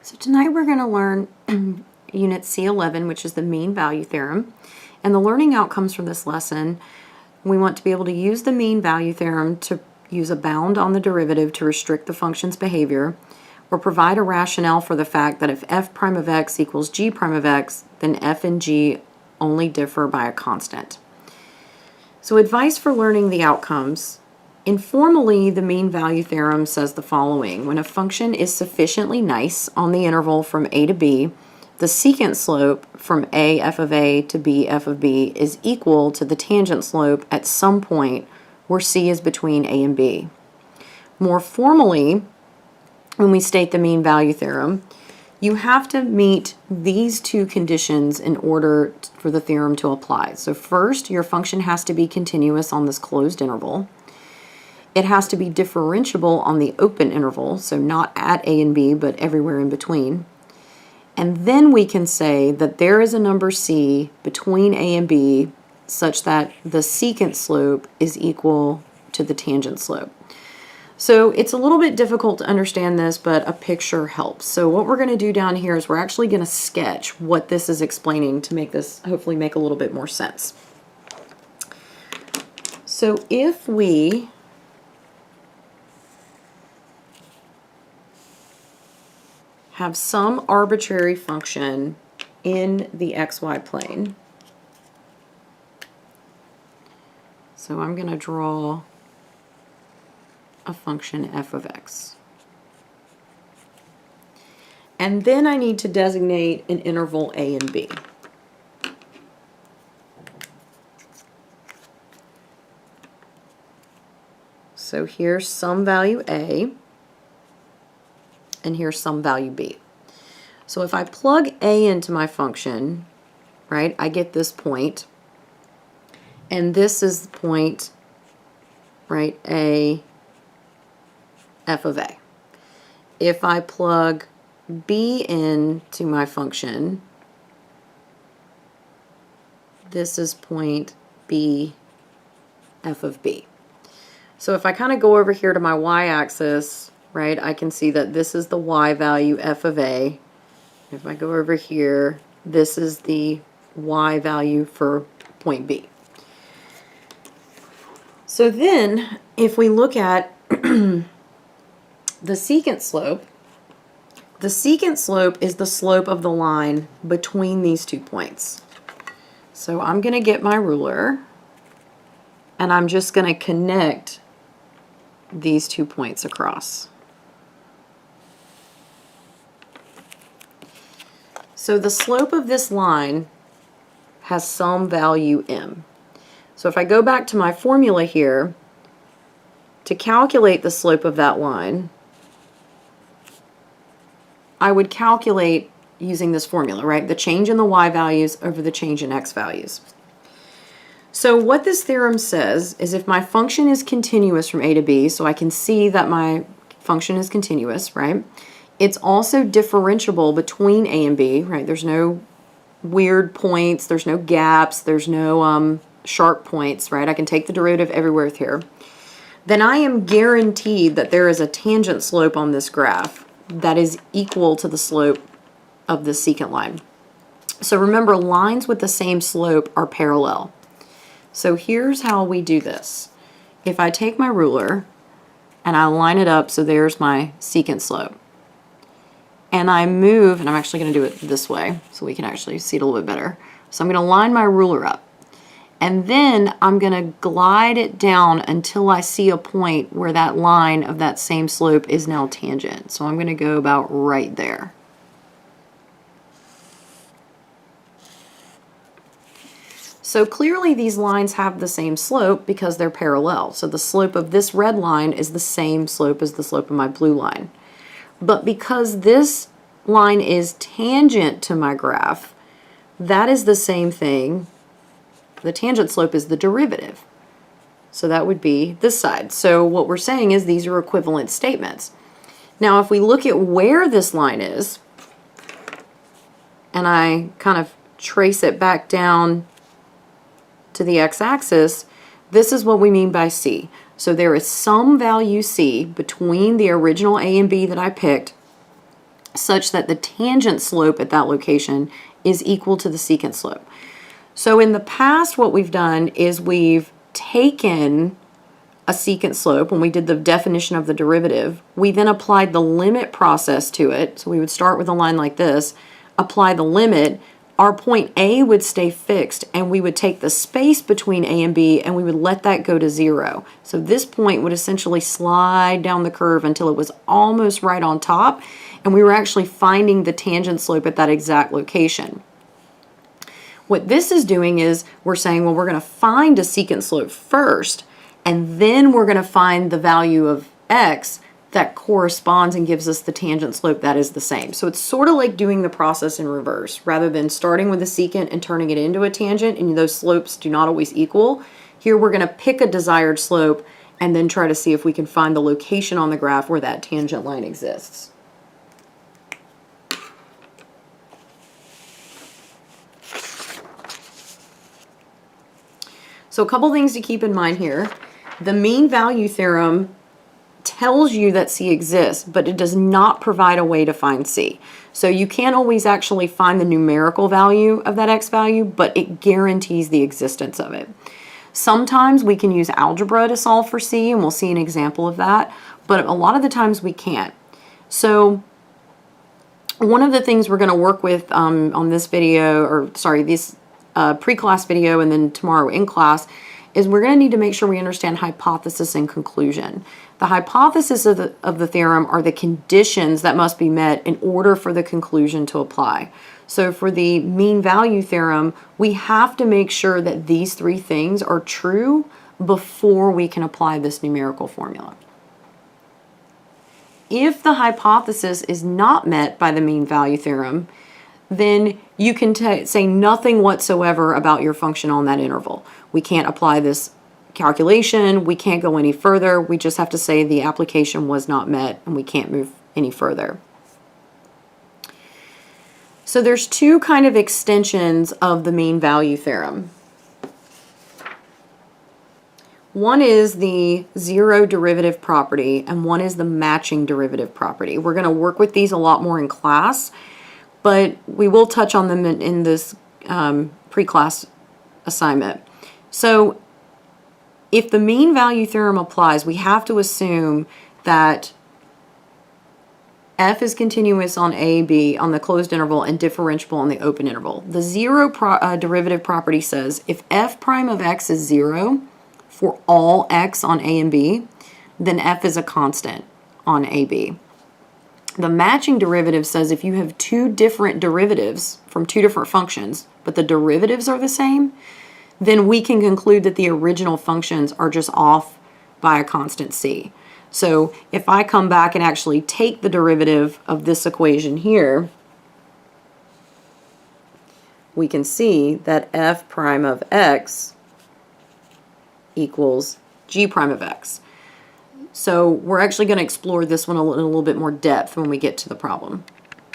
So tonight we're going to learn Unit C11, which is the mean value theorem. And the learning outcomes from this lesson, we want to be able to use the mean value theorem to use a bound on the derivative to restrict the function's behavior, or provide a rationale for the fact that if f prime of x equals g prime of x, then f and g only differ by a constant. So advice for learning the outcomes. Informally, the mean value theorem says the following. When a function is sufficiently nice on the interval from a to b, the secant slope from a f of a to b f of b is equal to the tangent slope at some point where c is between a and b. More formally, when we state the mean value theorem, you have to meet these two conditions in order for the theorem to apply. So first, your function has to be continuous on this closed interval. It has to be differentiable on the open interval, so not at a and b, but everywhere in between. And then we can say that there is a number c between a and b such that the secant slope is equal to the tangent slope. So it's a little bit difficult to understand this, but a picture helps. So what we're going to do down here is we're actually going to sketch what this is explaining to make this hopefully make a little bit more sense. So if we have some arbitrary function in the xy plane. So I'm going to draw a function f of x. And then I need to designate an interval a and b. So here's some value a, and here's some value b. So if I plug a into my function, right, I get this point, and this is the point, right, a f of a. If I plug b into my function, this is point b f of b. So if I kind of go over here to my y-axis, right, I can see that this is the y value f of a. If I go over here, this is the y value for point B. So then, if we look at the secant slope is the slope of the line between these 2 points. So I'm going to get my ruler, and I'm just going to connect these 2 points across. So the slope of this line has some value m. So if I go back to my formula here, to calculate the slope of that line, I would calculate using this formula, right? The change in the y values over the change in x values. So what this theorem says is if my function is continuous from a to b, so I can see that my function is continuous, right? It's also differentiable between a and b, right? There's no weird points, there's no gaps, there's no sharp points, right? I can take the derivative everywhere here. Then I am guaranteed that there is a tangent slope on this graph that is equal to the slope of the secant line. So remember, lines with the same slope are parallel. So here's how we do this. If I take my ruler and I line it up so there's my secant slope, and I move, and I'm actually going to do it this way so we can actually see it a little bit better. So I'm going to line my ruler up, and then I'm going to glide it down until I see a point where that line of that same slope is now tangent. So I'm going to go about right there. So clearly these lines have the same slope because they're parallel. So the slope of this red line is the same slope as the slope of my blue line. But because this line is tangent to my graph, that is the same thing. The tangent slope is the derivative. So that would be this side. So what we're saying is these are equivalent statements. Now if we look at where this line is, and I kind of trace it back down to the x-axis, this is what we mean by C. So there is some value C between the original A and B that I picked such that the tangent slope at that location is equal to the secant slope. So in the past, what we've done is we've taken a secant slope when we did the definition of the derivative. We then applied the limit process to it. So we would start with a line like this, apply the limit. Our point A would stay fixed, and we would take the space between A and B and we would let that go to 0. So this point would essentially slide down the curve until it was almost right on top, and we were actually finding the tangent slope at that exact location. What this is doing is we're saying, well, we're going to find a secant slope first, and then we're going to find the value of x that corresponds and gives us the tangent slope that is the same. So it's sort of like doing the process in reverse. Rather than starting with a secant and turning it into a tangent, and those slopes do not always equal, here we're going to pick a desired slope and then try to see if we can find the location on the graph where that tangent line exists. So a couple things to keep in mind here. The mean value theorem tells you that C exists, but it does not provide a way to find C. So you can't always actually find the numerical value of that x value, but it guarantees the existence of it. Sometimes we can use algebra to solve for C, and we'll see an example of that, but a lot of the times we can't. So one of the things we're going to work with on this video, or sorry, this pre-class video and then tomorrow in class, is we're going to need to make sure we understand hypothesis and conclusion. The hypothesis of the theorem are the conditions that must be met in order for the conclusion to apply. So for the mean value theorem, we have to make sure that these three things are true before we can apply this numerical formula. If the hypothesis is not met by the mean value theorem, then you can say nothing whatsoever about your function on that interval. We can't apply this calculation, we can't go any further, we just have to say the application was not met and we can't move any further. So there's two kind of extensions of the mean value theorem. One is the zero derivative property and one is the matching derivative property. We're going to work with these a lot more in class, but we will touch on them in this pre-class assignment. So if the mean value theorem applies, we have to assume that f is continuous on a, b, on the closed interval, and differentiable on the open interval. The zero derivative property says if f prime of x is 0 for all x on a and b, then f is a constant on a, b. The matching derivative says if you have two different derivatives from two different functions, but the derivatives are the same, then we can conclude that the original functions are just off by a constant c. So if I come back and actually take the derivative of this equation here, we can see that f prime of x equals g prime of x. So we're actually going to explore this one in a little bit more depth when we get to the problem.